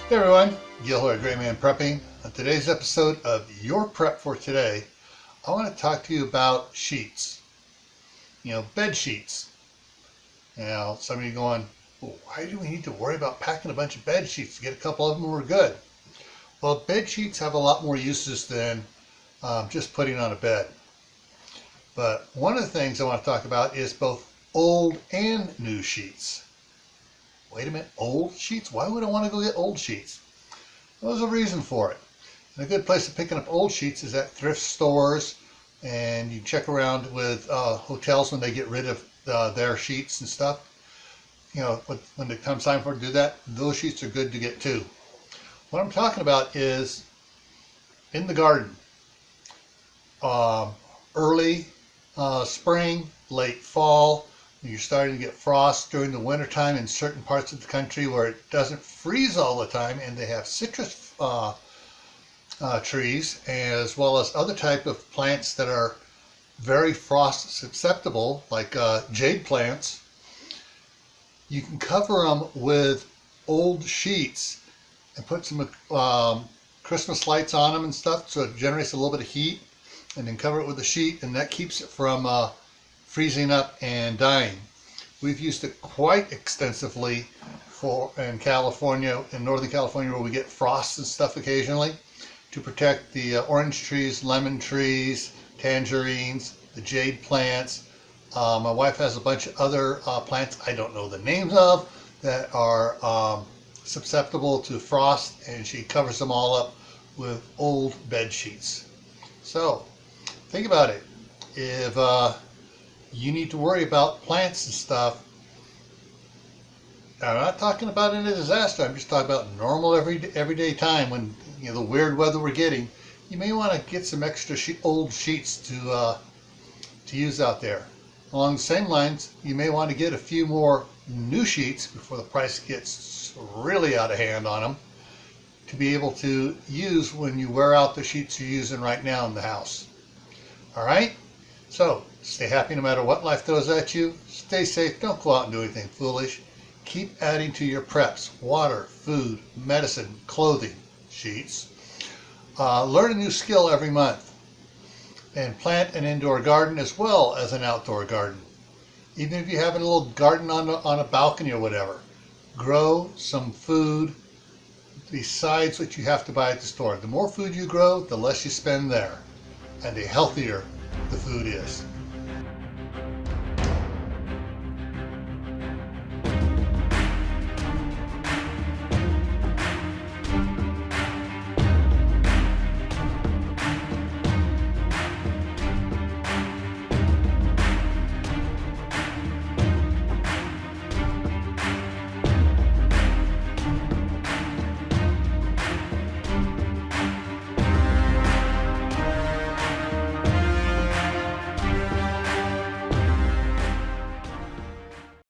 Hey everyone, Gil here at Grayman Prepping. On today's episode of Your Prep for Today, I want to talk to you about sheets. Bed sheets. Now, some of you going, well, why do we need to worry about packing a bunch of bed sheets? To get a couple of them, we're good. Well, bed sheets have a lot more uses than just putting on a bed. But one of the things I want to talk about is both old and new sheets. Wait a minute, old sheets? Why would I want to go get old sheets? Well, there's a reason for it. And a good place of picking up old sheets is at thrift stores, and you check around with hotels when they get rid of their sheets and stuff. When it comes time for it to do that, those sheets are good to get too. What I'm talking about is in the garden. Early spring, late fall, you're starting to get frost during the wintertime in certain parts of the country where it doesn't freeze all the time, and they have citrus trees as well as other type of plants that are very frost susceptible, like jade plants. You can cover them with old sheets and put some Christmas lights on them and stuff, so it generates a little bit of heat, and then cover it with a sheet, and that keeps it from freezing up and dying. We've used it quite extensively in California, in Northern California, where we get frost and stuff occasionally, to protect the orange trees, lemon trees, tangerines, the jade plants. My wife has a bunch of other plants I don't know the names of that are susceptible to frost, and she covers them all up with old bed sheets. So think about it. If you need to worry about plants and stuff, I'm not talking about in a disaster. I'm just talking about normal everyday time when the weird weather we're getting. You may want to get some extra old sheets to use out there. Along the same lines, you may want to get a few more new sheets before the price gets really out of hand on them, to be able to use when you wear out the sheets you're using right now in the house. All right? So, stay happy no matter what life throws at you. Stay safe. Don't go out and do anything foolish. Keep adding to your preps: water, food, medicine, clothing, sheets. Learn a new skill every month. And plant an indoor garden as well as an outdoor garden. Even if you have a little garden on a balcony or whatever, grow some food besides what you have to buy at the store. The more food you grow, the less you spend there, and the healthier the food is.